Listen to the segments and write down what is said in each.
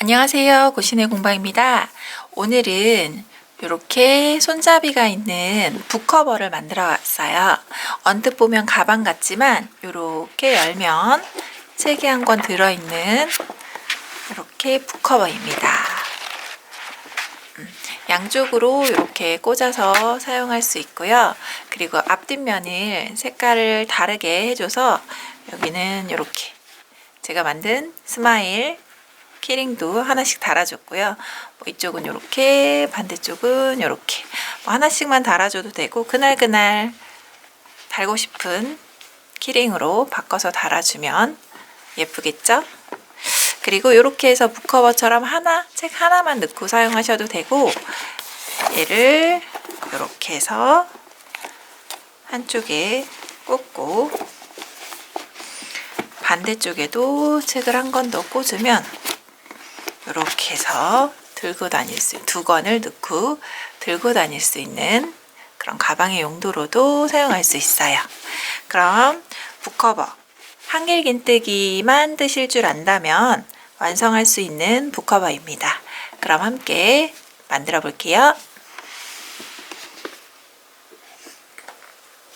안녕하세요. 고신의 공방입니다. 오늘은 이렇게 손잡이가 있는 북커버를 만들어 왔어요. 언뜻 보면 가방 같지만 이렇게 열면 책이 한 권 들어있는 이렇게 북커버입니다. 양쪽으로 이렇게 꽂아서 사용할 수 있고요. 그리고 앞뒷면을 색깔을 다르게 해줘서 여기는 이렇게 제가 만든 스마일 키링도 하나씩 달아줬고요. 이쪽은 이렇게, 반대쪽은 이렇게 하나씩만 달아줘도 되고 그날그날 달고 싶은 키링으로 바꿔서 달아주면 예쁘겠죠? 그리고 이렇게 해서 북커버처럼 책 하나만 넣고 사용하셔도 되고, 얘를 이렇게 해서 한쪽에 꽂고 반대쪽에도 책을 한 권 더 꽂으면 이렇게 해서 두 권을 넣고 들고 다닐 수 있는 그런 가방의 용도로도 사용할 수 있어요. 그럼 북커버 한길긴뜨기만 뜨실 줄 안다면 완성할 수 있는 북커버입니다. 그럼 함께 만들어 볼게요.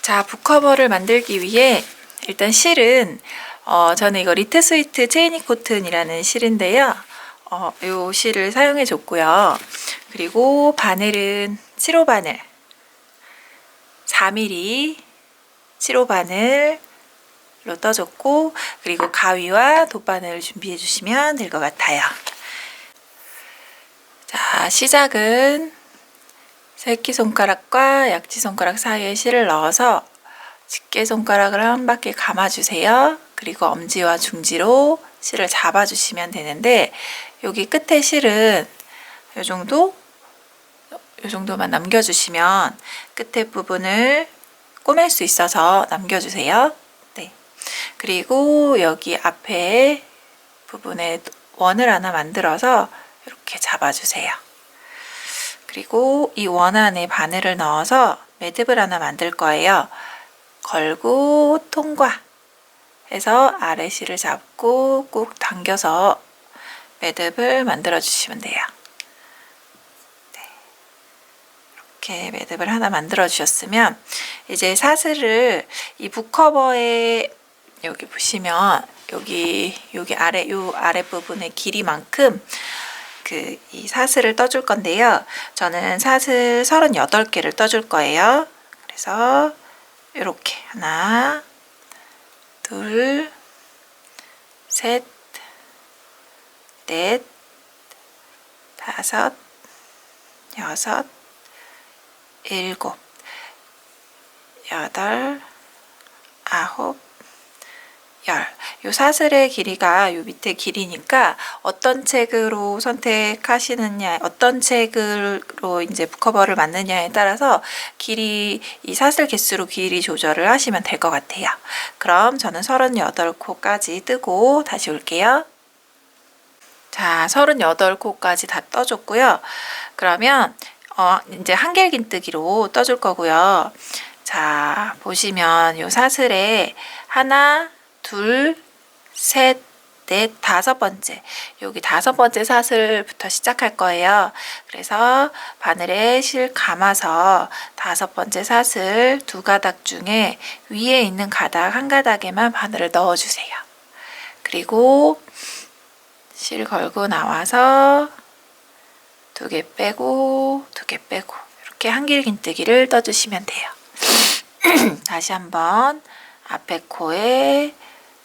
자, 북커버를 만들기 위해 일단 실은 저는 이거 리트스위트 체이니 코튼이라는 실인데요. 요 실을 사용해 줬고요. 그리고 바늘은 7호 바늘 4mm 7호 바늘로 떠줬고, 그리고 가위와 돗바늘을 준비해 주시면 될 것 같아요. 자, 시작은 새끼손가락과 약지손가락 사이에 실을 넣어서 집게손가락을 한 바퀴 감아주세요. 그리고 엄지와 중지로 실을 잡아주시면 되는데, 여기 끝에 실은 이 정도만 남겨주시면 끝에 부분을 꼬맬 수 있어서 남겨주세요. 네. 그리고 여기 앞에 부분에 원을 하나 만들어서 이렇게 잡아주세요. 그리고 이 원 안에 바늘을 넣어서 매듭을 하나 만들 거예요. 걸고 통과 해서 아래 실을 잡고 꾹 당겨서 매듭을 만들어 주시면 돼요. 네. 이렇게 매듭을 하나 만들어 주셨으면 이제 사슬을 이 북커버에 여기 보시면 여기 아래 부분의 길이만큼 이 사슬을 떠줄 건데요. 저는 사슬 38개를 떠줄 거예요. 그래서 이렇게 하나, 둘, 셋, 넷, 다섯, 여섯, 일곱, 여덟, 아홉, 열. 요 사슬의 길이가 요 밑에 길이니까 어떤 책으로 선택하시느냐, 어떤 책으로 이제 북커버를 만드냐에 따라서 이 사슬 개수로 길이 조절을 하시면 될 것 같아요. 그럼 저는 38코까지 뜨고 다시 올게요. 자, 38코까지 다 떠줬고요. 그러면 이제 한길긴뜨기로 떠줄 거고요. 자, 보시면 요 사슬에 하나, 둘, 셋, 넷, 다섯 번째, 여기 다섯 번째 사슬부터 시작할 거예요. 그래서 바늘에 실 감아서 다섯 번째 사슬 두 가닥 중에 위에 있는 가닥 한 가닥에만 바늘을 넣어주세요. 그리고 실 걸고 나와서 두 개 빼고 두 개 빼고 이렇게 한길긴뜨기를 떠주시면 돼요. 다시 한번 앞에 코에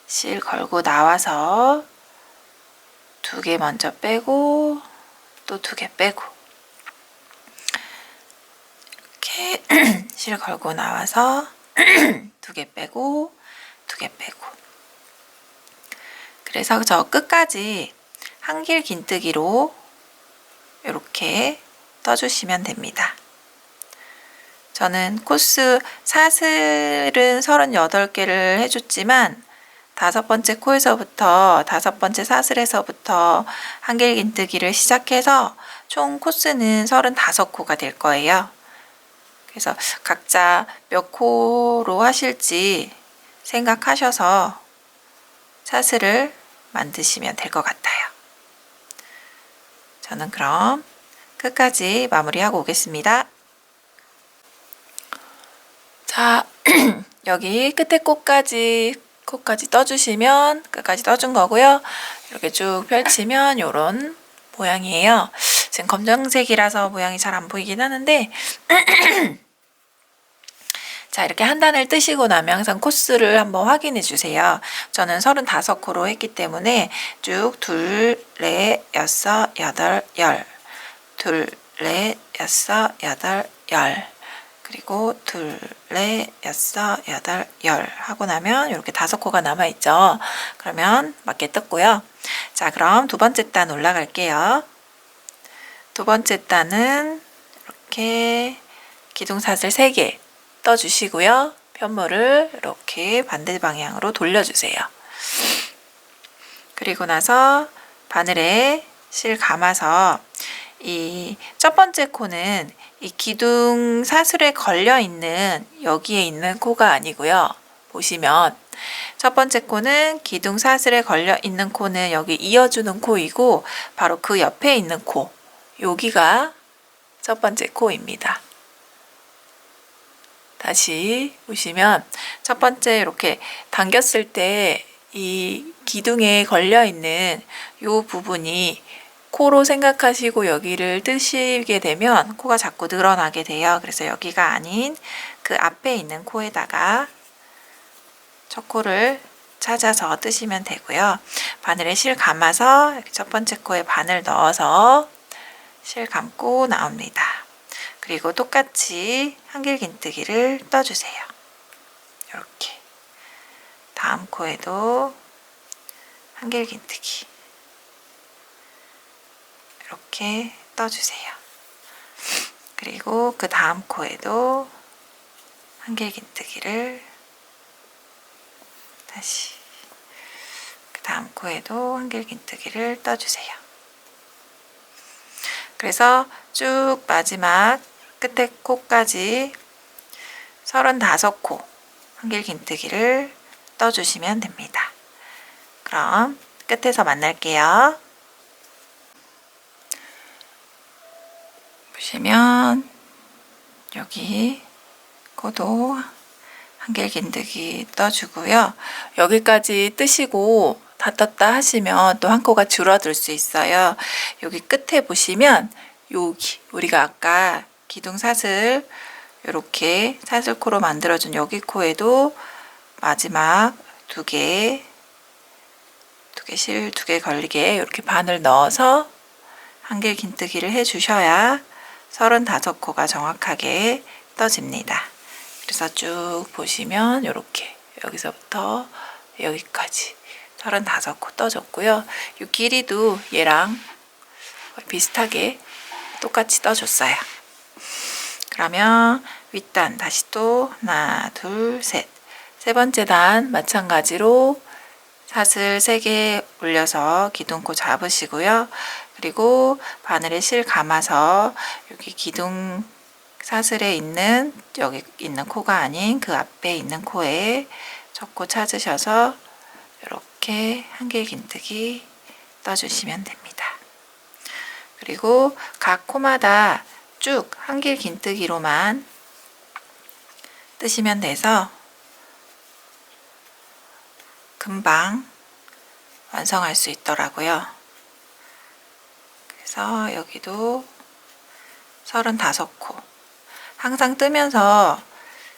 실 걸고 나와서 두 개 먼저 빼고 또 두 개 빼고 이렇게 실 걸고 나와서 두 개 빼고 두 개 빼고, 그래서 저 끝까지 한길긴뜨기로 이렇게 떠주시면 됩니다. 저는 코스 사슬은 38개를 해줬지만 다섯 번째 코에서부터 다섯 번째 사슬에서부터 한길긴뜨기를 시작해서 총 코스는 35코가 될 거예요. 그래서 각자 몇 코로 하실지 생각하셔서 사슬을 만드시면 될 것 같아요. 저는 그럼 끝까지 마무리하고 오겠습니다. 자, 여기 끝에 코까지 떠주시면 끝까지 떠준 거고요. 이렇게 쭉 펼치면 이런 모양이에요. 지금 검정색이라서 모양이 잘 안 보이긴 하는데 자, 이렇게 한 단을 뜨시고 나면 항상 코스를 한번 확인해 주세요. 저는 35코로 했기 때문에 쭉 둘, 넷, 여섯, 여덟, 열, 둘, 넷, 여섯, 여덟, 열, 그리고 둘, 넷, 여섯, 여덟, 열 하고 나면 이렇게 5코가 남아있죠. 그러면 맞게 떴고요. 자, 그럼 두 번째 단 올라갈게요. 두 번째 단은 이렇게 기둥사슬 3개 떠주시고요. 편물을 이렇게 반대 방향으로 돌려주세요. 그리고 나서 바늘에 실 감아서 이 첫 번째 코는 이 기둥 사슬에 걸려 있는 여기에 있는 코가 아니고요. 보시면 첫 번째 코는 기둥 사슬에 걸려 있는 코는 여기 이어주는 코이고 바로 그 옆에 있는 코, 여기가 첫 번째 코입니다. 다시 보시면 첫 번째 이렇게 당겼을 때 이 기둥에 걸려 있는 이 부분이 코로 생각하시고 여기를 뜨시게 되면 코가 자꾸 늘어나게 돼요. 그래서 여기가 아닌 그 앞에 있는 코에다가 첫 코를 찾아서 뜨시면 되고요. 바늘에 실 감아서 첫 번째 코에 바늘 넣어서 실 감고 나옵니다. 그리고 똑같이 한길긴뜨기를 떠주세요. 이렇게 다음 코에도 한길긴뜨기 이렇게 떠주세요. 그리고 그 다음 코에도 한길긴뜨기를 다시 그 다음 코에도 한길긴뜨기를 떠주세요. 그래서 쭉 마지막 끝에 코까지 35코 한길긴뜨기를 떠주시면 됩니다. 그럼 끝에서 만날게요. 보시면 여기 코도 한길긴뜨기 떠주고요. 여기까지 뜨시고 다 떴다 하시면 또 한 코가 줄어들 수 있어요. 여기 끝에 보시면 여기 우리가 아까 기둥 사슬 이렇게 사슬코로 만들어준 여기 코에도 마지막 두 개 실 두 개 걸리게 이렇게 바늘 넣어서 한길긴뜨기를 해주셔야 35코가 정확하게 떠집니다. 그래서 쭉 보시면 이렇게 여기서부터 여기까지 35코 떠줬고요. 이 길이도 얘랑 비슷하게 똑같이 떠줬어요. 그러면 윗단 다시 또 하나, 둘, 셋. 세 번째 단 마찬가지로 사슬 3개 올려서 기둥코 잡으시고요. 그리고 바늘에 실 감아서 여기 기둥 사슬에 있는 여기 있는 코가 아닌 그 앞에 있는 코에 첫 코 찾으셔서 이렇게 한길긴뜨기 떠주시면 됩니다. 그리고 각 코마다 쭉 한길긴뜨기로만 뜨시면 돼서 금방 완성할 수 있더라고요. 그래서 여기도 35코 항상 뜨면서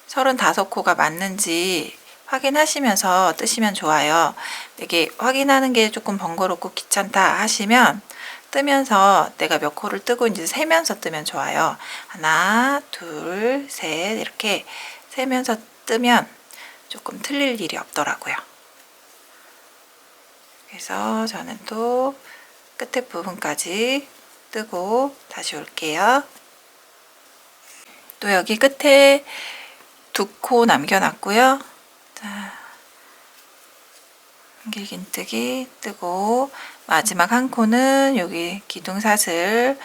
35코가 맞는지 확인하시면서 뜨시면 좋아요. 이게 확인하는 게 조금 번거롭고 귀찮다 하시면 뜨면서 내가 몇 코를 뜨고 있는지 세면서 뜨면 좋아요. 하나, 둘, 셋 이렇게 세면서 뜨면 조금 틀릴 일이 없더라고요. 그래서 저는 또 끝에 부분까지 뜨고 다시 올게요. 또 여기 끝에 2코 남겨놨고요. 자, 한길긴뜨기 뜨고 마지막 한 코는 여기 기둥사슬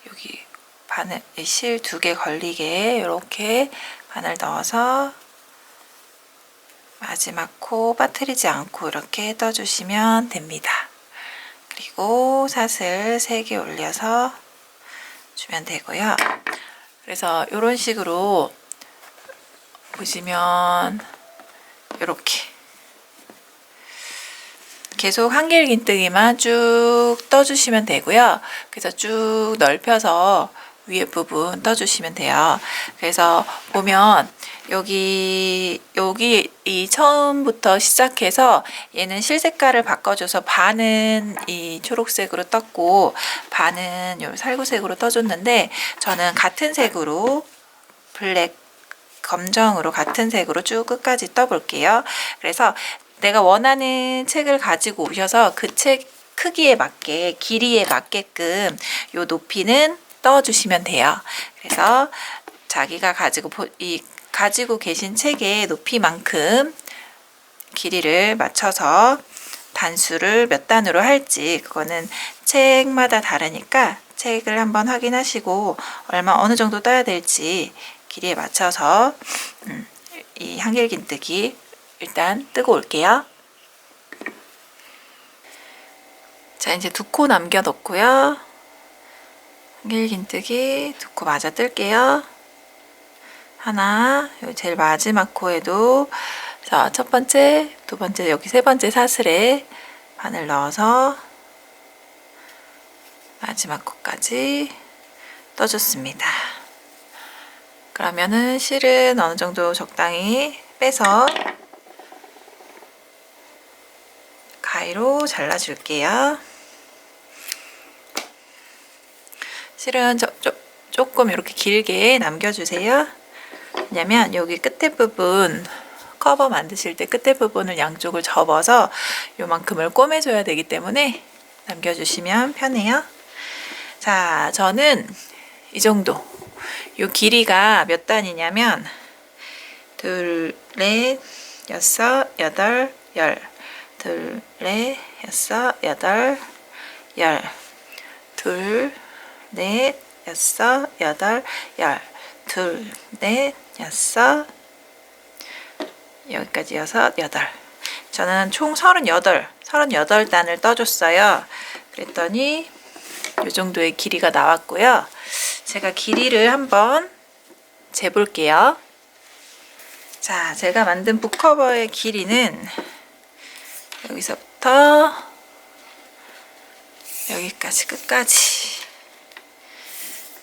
여기 바늘 실 2개 걸리게 이렇게 바늘 넣어서 마지막 코 빠뜨리지 않고 이렇게 떠주시면 됩니다. 그리고 사슬 3개 올려서 주면 되고요. 그래서 이런 식으로 보시면 이렇게 계속 한길긴뜨기만 쭉 떠주시면 되고요. 그래서 쭉 넓혀서 위에 부분 떠주시면 돼요. 그래서 보면 여기 이 처음부터 시작해서 얘는 실색깔을 바꿔줘서 반은 이 초록색으로 떴고 반은 요 살구색으로 떠줬는데 저는 같은 색으로 블랙 검정으로 같은 색으로 쭉 끝까지 떠볼게요. 그래서 내가 원하는 책을 가지고 오셔서 그 책 크기에 맞게 길이에 맞게끔 요 높이는 떠주시면 돼요. 그래서 자기가 가지고 계신 책의 높이만큼 길이를 맞춰서 단수를 몇 단으로 할지 그거는 책마다 다르니까 책을 한번 확인하시고 어느 정도 떠야 될지 길이에 맞춰서 이 한길긴뜨기 일단 뜨고 올게요. 자, 이제 2코 남겨 놓고요. 한길긴뜨기 2코 맞아 뜰게요. 하나, 요 제일 마지막 코에도 자, 첫 번째, 두 번째, 여기 세 번째 사슬에 바늘 넣어서 마지막 코까지 떠줬습니다. 그러면은 실은 어느 정도 적당히 빼서 가위로 잘라줄게요. 실은 조금 이렇게 길게 남겨주세요. 왜냐면 여기 끝에 부분 커버 만드실 때 끝에 부분을 양쪽을 접어서 요만큼을 꼬매줘야 되기 때문에 남겨주시면 편해요. 자, 저는 이 정도. 요 길이가 몇 단이냐면 둘, 넷, 여섯, 여덟, 열. 둘, 넷, 여섯, 여덟, 열. 둘, 넷, 여섯, 여덟, 열. 둘, 넷, 여섯, 여기까지 여섯, 여덟. 저는 총 38단을 떠줬어요. 그랬더니 이 정도의 길이가 나왔고요. 제가 길이를 한번 재볼게요. 자, 제가 만든 북커버의 길이는 여기서부터 여기까지 끝까지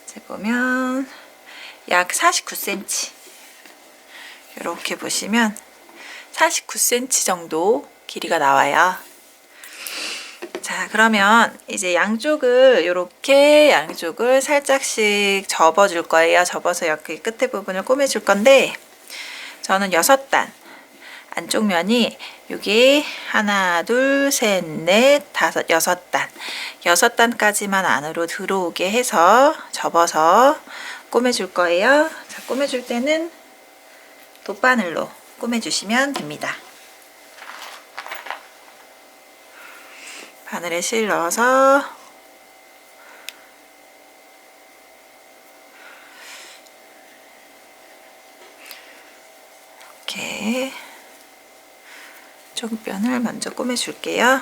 재보면 약 49cm 이렇게 보시면 49cm 정도 길이가 나와요. 자, 그러면 이제 이렇게 양쪽을 살짝씩 접어줄 거예요. 접어서 여기 끝에 부분을 꼬매줄 건데 저는 6단 안쪽 면이 여기 하나, 둘, 셋, 넷, 다섯, 6단 6단까지만 안으로 들어오게 해서 접어서 꼬매줄 거예요. 자, 꼬매줄 때는 돗바늘로 꼬매주시면 됩니다. 바늘에 실 넣어서 이렇게 쪽변을 먼저 꼬매줄게요.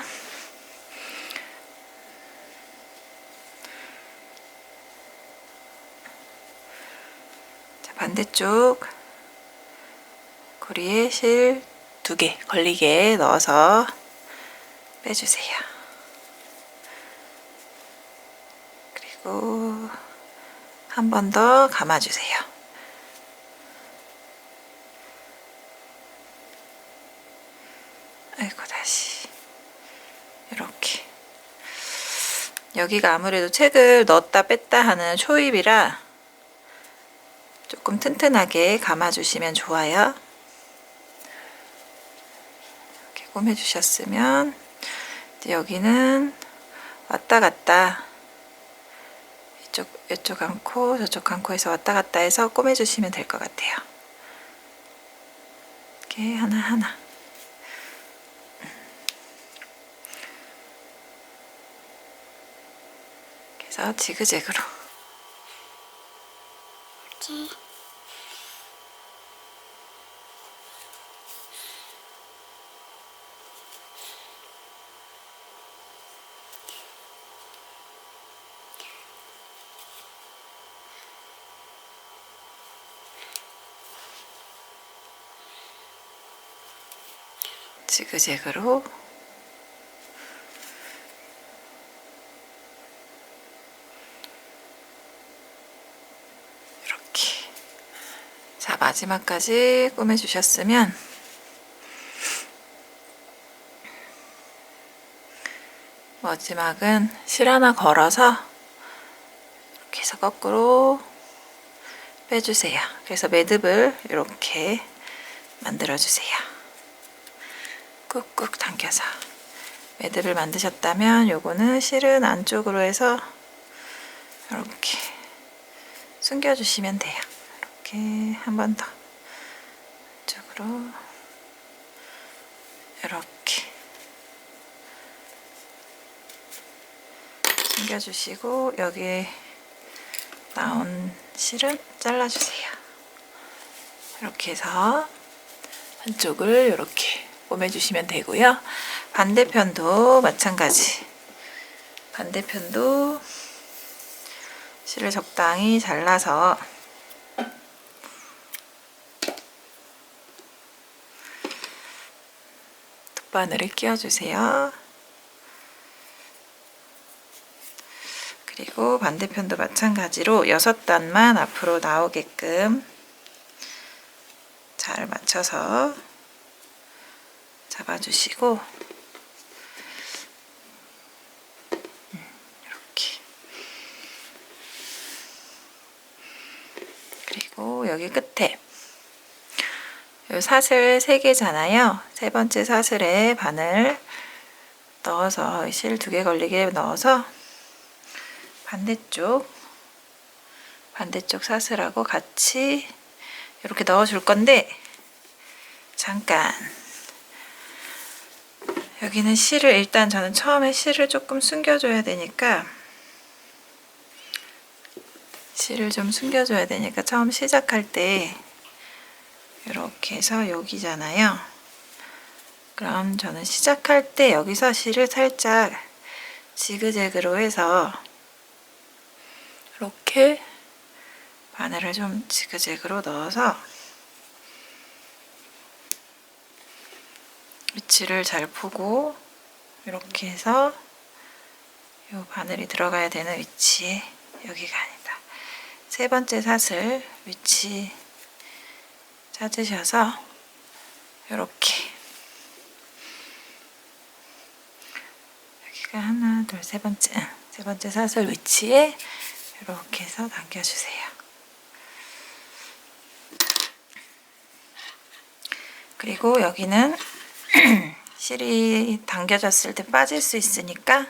자, 반대쪽 고리에 실 2개 걸리게 넣어서 빼주세요. 그리고 한 번 더 감아주세요. 아이고, 다시 이렇게 여기가 아무래도 책을 넣었다 뺐다 하는 초입이라 조금 튼튼하게 감아주시면 좋아요. 이렇게 꼬매주셨으면 이제 여기는 왔다 갔다 이쪽 한 코 저쪽 한 코에서 왔다 갔다 해서 꼬매주시면 될 것 같아요. 이렇게 하나하나 그래서 지그재그로 지그재그로 이렇게. 자, 마지막까지 꾸며주셨으면 마지막은 실 하나 걸어서 이렇게 해서 거꾸로 빼주세요. 그래서 매듭을 이렇게 만들어주세요. 꾹꾹 당겨서 매듭을 만드셨다면 요거는 실은 안쪽으로 해서 이렇게 숨겨주시면 돼요. 이렇게 한 번 더 안쪽으로 이렇게 숨겨주시고 여기 나온 실은 잘라주세요. 이렇게 해서 한쪽을 이렇게 꿰매주시면 되고요. 반대편도 마찬가지. 반대편도 실을 적당히 잘라서 뒷바늘을 끼워주세요. 그리고 반대편도 마찬가지로 6단만 앞으로 나오게끔 잘 맞춰서 잡아주시고 이렇게. 그리고 여기 끝에 요 사슬 3개잖아요. 세 번째 사슬에 바늘 넣어서 실 2개 걸리게 넣어서 반대쪽 사슬하고 같이 이렇게 넣어줄 건데, 잠깐 여기는 실을 일단 저는 처음에 실을 조금 숨겨줘야 되니까 처음 시작할 때 이렇게 해서 여기잖아요. 그럼 저는 시작할 때 여기서 실을 살짝 지그재그로 해서 이렇게 바늘을 좀 지그재그로 넣어서 위치를 잘 보고 이렇게 해서 이 바늘이 들어가야 되는 위치에, 여기가 아니다, 세 번째 사슬 위치 찾으셔서 이렇게 여기가 하나 둘 세 번째 사슬 위치에 이렇게 해서 당겨주세요. 그리고 여기는 실이 당겨졌을 때 빠질 수 있으니까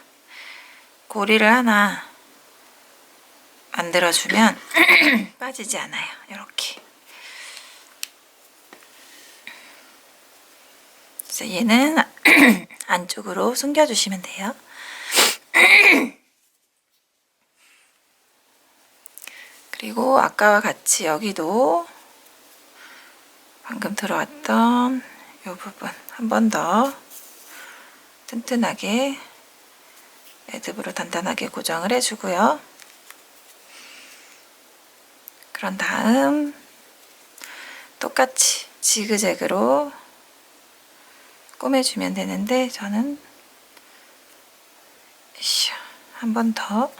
고리를 하나 만들어주면 빠지지 않아요. 이렇게. 그래서 얘는 안쪽으로 숨겨주시면 돼요. 그리고 아까와 같이 여기도 방금 들어왔던 이 부분 한 번 더 튼튼하게 매듭으로 단단하게 고정을 해주고요. 그런 다음 똑같이 지그재그로 꼬매주면 되는데, 저는 한 번 더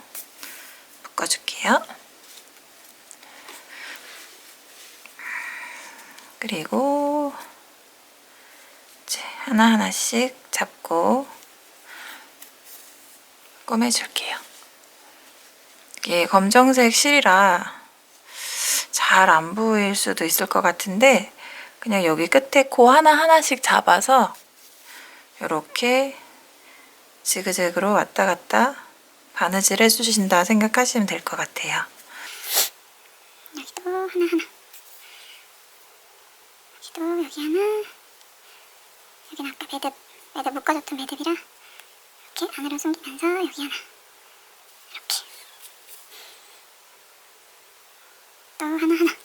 묶어줄게요. 그리고 이제 하나하나씩 잡고 꼬매줄게요. 이게 검정색 실이라 잘 안 보일 수도 있을 것 같은데, 그냥 여기 끝에 코 하나하나씩 잡아서 이렇게 지그재그로 왔다 갔다 바느질 해주신다 생각하시면 될 것 같아요. 여기도 하나하나, 여기도 여기 하나, 여기는 아까 매듭 묶어줬던 매듭이라 이렇게 안으로 숨기면서 여기 하나, 이렇게 또 하나하나.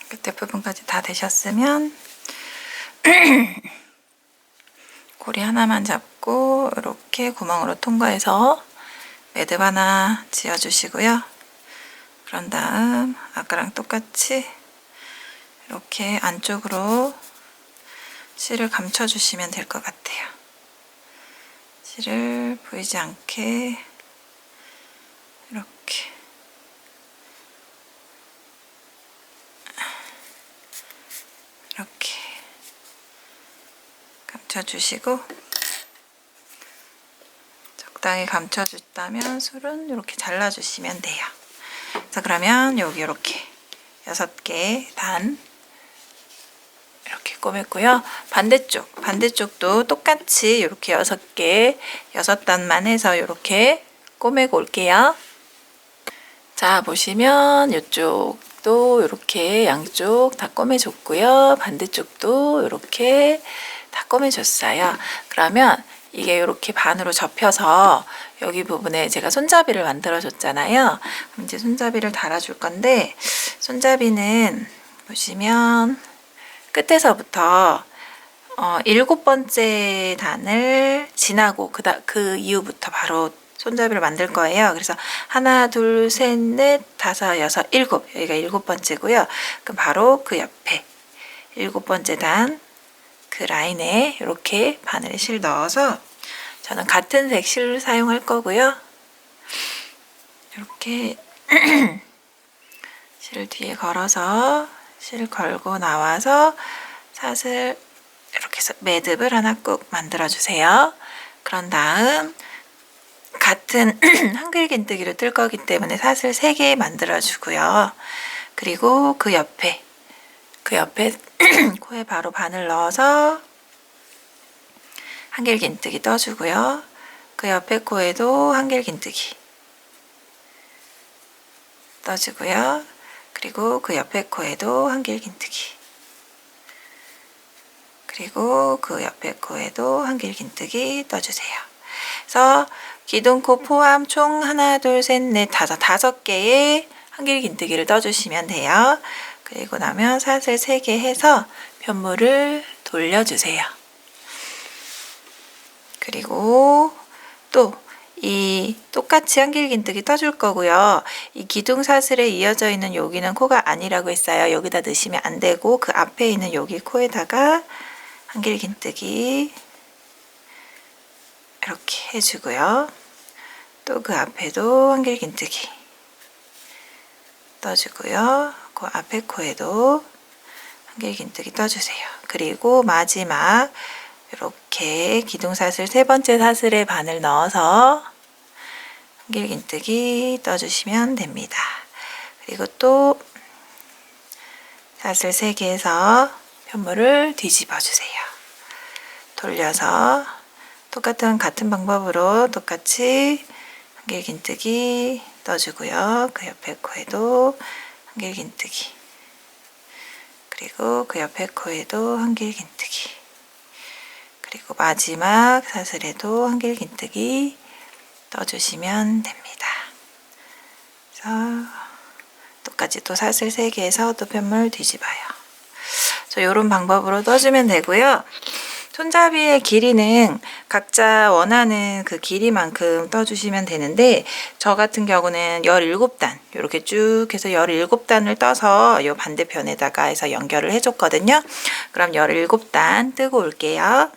끝에 부분까지 다 되셨으면 고리 하나만 잡고 이렇게 구멍으로 통과해서 매듭 하나 지어주시고요. 그런 다음 아까랑 똑같이 이렇게 안쪽으로 실을 감춰주시면 될 것 같아요. 실을 보이지 않게 이렇게 감춰주시고, 적당히 감춰줬다면 술은 이렇게 잘라주시면 돼요. 자, 그러면 여기 이렇게 6개 단 이렇게 꼬맸고요. 반대쪽도 똑같이 이렇게 6개, 6단만 해서 이렇게 꼬매고 올게요. 자, 보시면 이쪽도 이렇게 양쪽 다 꼬매줬고요. 반대쪽도 이렇게 다 꼬매줬어요. 그러면 이게 이렇게 반으로 접혀서 여기 부분에 제가 손잡이를 만들어 줬잖아요. 그럼 이제 손잡이를 달아줄 건데, 손잡이는 보시면 끝에서부터 7번째 단을 지나고 그 이후부터 바로 손잡이를 만들 거예요. 그래서 하나, 둘, 셋, 넷, 다섯, 여섯, 일곱. 여기가 7번째고요. 그럼 바로 그 옆에 7번째 단 그 라인에 이렇게 바늘에 실 넣어서, 저는 같은 색 실을 사용할 거고요. 이렇게 실을 뒤에 걸어서 실 걸고 나와서 사슬 이렇게 해서 매듭을 하나 꾹 만들어 주세요. 그런 다음 같은 한길긴뜨기를 뜰 거기 때문에 사슬 3개 만들어 주고요. 그리고 그 옆에 코에 바로 바늘 넣어서 한길긴뜨기 떠주고요. 그 옆에 코에도 한길긴뜨기 떠주고요. 그리고 그 옆에 코에도 한길긴뜨기, 그리고 그 옆에 코에도 한길긴뜨기 떠주세요. 그래서 기둥코 포함 총 하나, 둘, 셋, 넷, 다섯 개의 한길긴뜨기를 떠주시면 돼요. 그리고 나면 사슬 3개 해서 편물을 돌려주세요. 그리고 또 이 똑같이 한길긴뜨기 떠줄 거고요. 이 기둥 사슬에 이어져 있는 여기는 코가 아니라고 했어요. 여기다 넣으시면 안 되고 그 앞에 있는 여기 코에다가 한길긴뜨기 이렇게 해주고요. 또 그 앞에도 한길긴뜨기 떠주고요. 그 앞에 코에도 한길긴뜨기 떠주세요. 그리고 마지막 이렇게 기둥사슬 3번째 사슬에 바늘 넣어서 한길긴뜨기 떠주시면 됩니다. 그리고 또 사슬 3개에서 편물을 뒤집어 주세요. 돌려서 같은 방법으로 똑같이 한길긴뜨기 떠주고요. 그 옆에 코에도 한길긴뜨기, 그리고 그 옆에 코에도 한길긴뜨기, 그리고 마지막 사슬에도 한길긴뜨기 떠주시면 됩니다. 그래서 똑같이 또 사슬 3개에서 또 편물 뒤집어요. 이런 방법으로 떠주면 되고요. 손잡이의 길이는 각자 원하는 그 길이만큼 떠주시면 되는데, 저 같은 경우는 17단 이렇게 쭉 해서 17단을 떠서 이 반대편에다가 해서 연결을 해줬거든요. 그럼 17단 뜨고 올게요.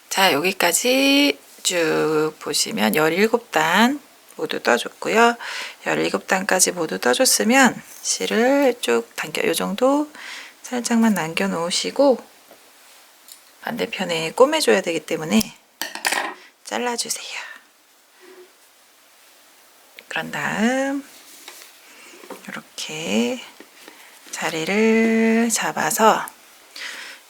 자, 여기까지 쭉 보시면 17단 모두 떠줬고요. 17단까지 모두 떠줬으면 실을 쭉 당겨, 이 정도 살짝만 남겨 놓으시고, 반대편에 꼬매줘야 되기 때문에 잘라주세요. 그런 다음 이렇게 자리를 잡아서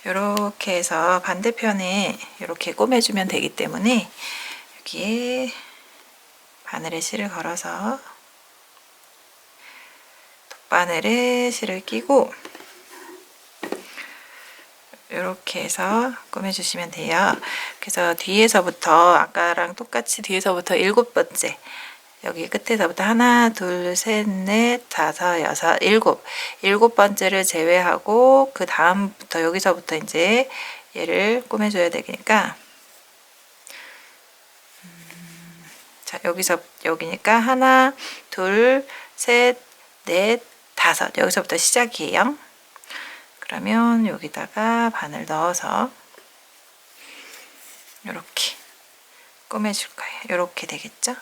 이렇게 해서 반대편에 이렇게 꼬매주면 되기 때문에 여기에 바늘에 실을 걸어서 돗바늘에 실을 끼고 이렇게 해서 꾸며주시면 돼요. 그래서 뒤에서부터 아까랑 똑같이 뒤에서부터 7번째 여기 끝에서부터 하나, 둘, 셋, 넷, 다섯, 여섯, 일곱 번째를 제외하고 그 다음부터 여기서부터 이제 얘를 꾸며줘야 되니까 자 여기서 여기니까 하나, 둘, 셋, 넷, 다섯 여기서부터 시작이에요. 그러면 여기다가 바늘 넣어서 이렇게 꾸며줄 거예요. 이렇게 되겠죠?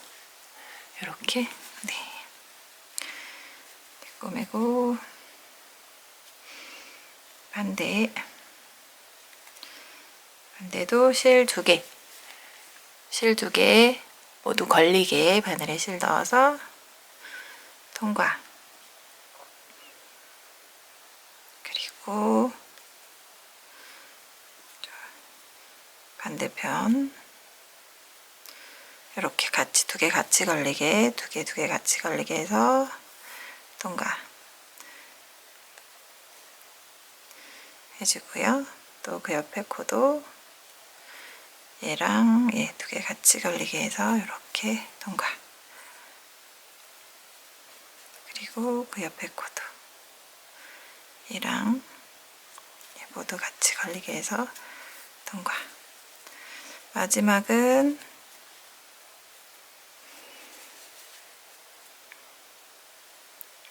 이렇게 네 꾸미고 반대도 실 두 개 모두 걸리게 바늘에 실 넣어서 통과. 그리고 반대편 이렇게 같이 두 개 같이 걸리게 두 개 같이 걸리게 해서 통과 해주고요. 또 그 옆에 코도 얘랑 얘 두 개 같이 걸리게 해서 이렇게 통과. 그리고 그 옆에 코도 얘랑 얘 모두 같이 걸리게 해서 통과. 마지막은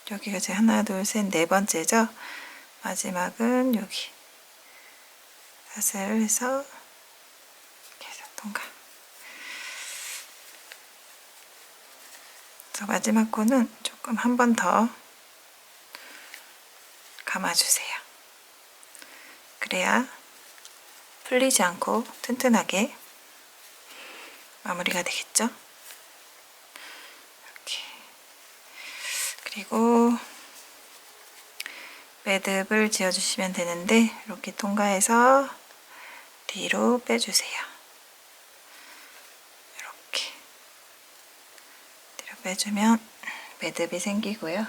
여기가 제 하나, 둘, 셋, 네 번째죠. 마지막은 여기 사슬 해서 이렇게 해서 통과. 그래서 마지막 코는 조금 한 번 더 감아주세요. 그래야 풀리지 않고 튼튼하게 마무리가 되겠죠. 이렇게. 그리고 매듭을 지어주시면 되는데 이렇게 통과해서 뒤로 빼주세요. 이렇게 뒤로 빼주면 매듭이 생기고요.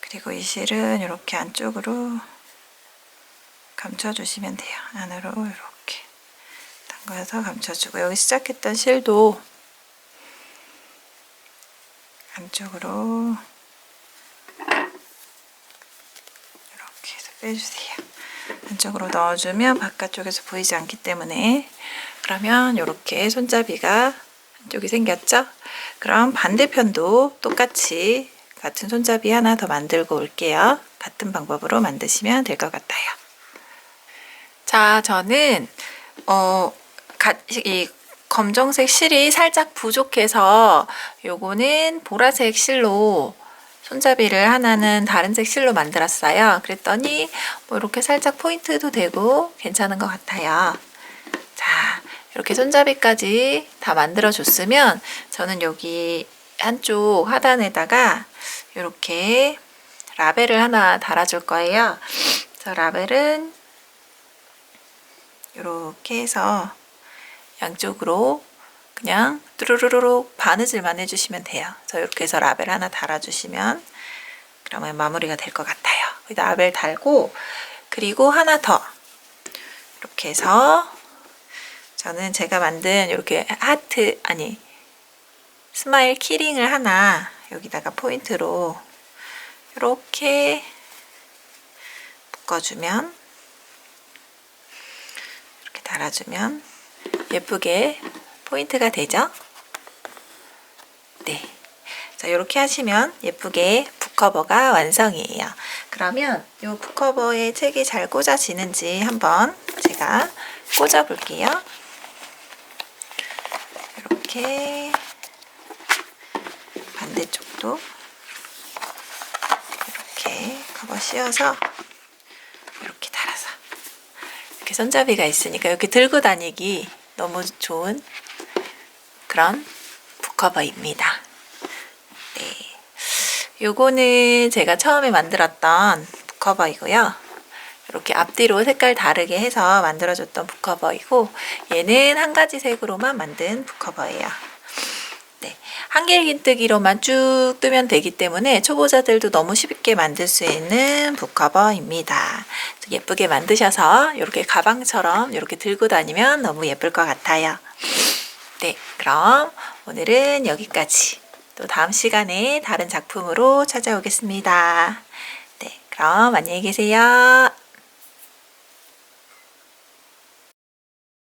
그리고 이 실은 이렇게 안쪽으로 감춰주시면 돼요. 안으로 이렇게 담가서 감춰주고 여기 시작했던 실도 안쪽으로 이렇게 해서 빼주세요. 안쪽으로 넣어주면 바깥쪽에서 보이지 않기 때문에. 그러면 이렇게 손잡이가 한쪽이 생겼죠? 그럼 반대편도 똑같이 같은 손잡이 하나 더 만들고 올게요. 같은 방법으로 만드시면 될 것 같아요. 자, 저는 이 검정색 실이 살짝 부족해서 요거는 보라색 실로 손잡이를 하나는 다른 색 실로 만들었어요. 그랬더니 뭐 이렇게 살짝 포인트도 되고 괜찮은 것 같아요. 자, 이렇게 손잡이까지 다 만들어 줬으면 저는 여기 한쪽 하단에다가 이렇게 라벨을 하나 달아줄 거예요. 저 라벨은 이렇게 해서 양쪽으로 그냥 뚜루루루룩 바느질만 해주시면 돼요. 저 이렇게 해서 라벨 하나 달아주시면 그러면 마무리가 될 것 같아요. 라벨 달고 그리고 하나 더 이렇게 해서 저는 제가 만든 이렇게 하트 아니 스마일 키링을 하나 여기다가 포인트로 이렇게 묶어주면 이렇게 달아주면 예쁘게 포인트가 되죠? 네. 자, 이렇게 하시면 예쁘게 붓커버가 완성이에요. 그러면 이 붓커버에 책이 잘 꽂아지는지 한번 제가 꽂아 볼게요. 이렇게 반대쪽도 이렇게 커버 씌워서 이렇게 달아서 이렇게 손잡이가 있으니까 이렇게 들고 다니기 너무 좋은 그런 붓커버입니다. 네, 요거는 제가 처음에 만들었던 붓커버이고요. 이렇게 앞뒤로 색깔 다르게 해서 만들어줬던 붓커버이고 얘는 한 가지 색으로만 만든 붓커버예요. 네, 한길긴뜨기로만 쭉 뜨면 되기 때문에 초보자들도 너무 쉽게 만들 수 있는 붓커버입니다. 예쁘게 만드셔서 이렇게 가방처럼 이렇게 들고 다니면 너무 예쁠 것 같아요. 네, 그럼 오늘은 여기까지. 또 다음 시간에 다른 작품으로 찾아오겠습니다. 네, 그럼 안녕히 계세요.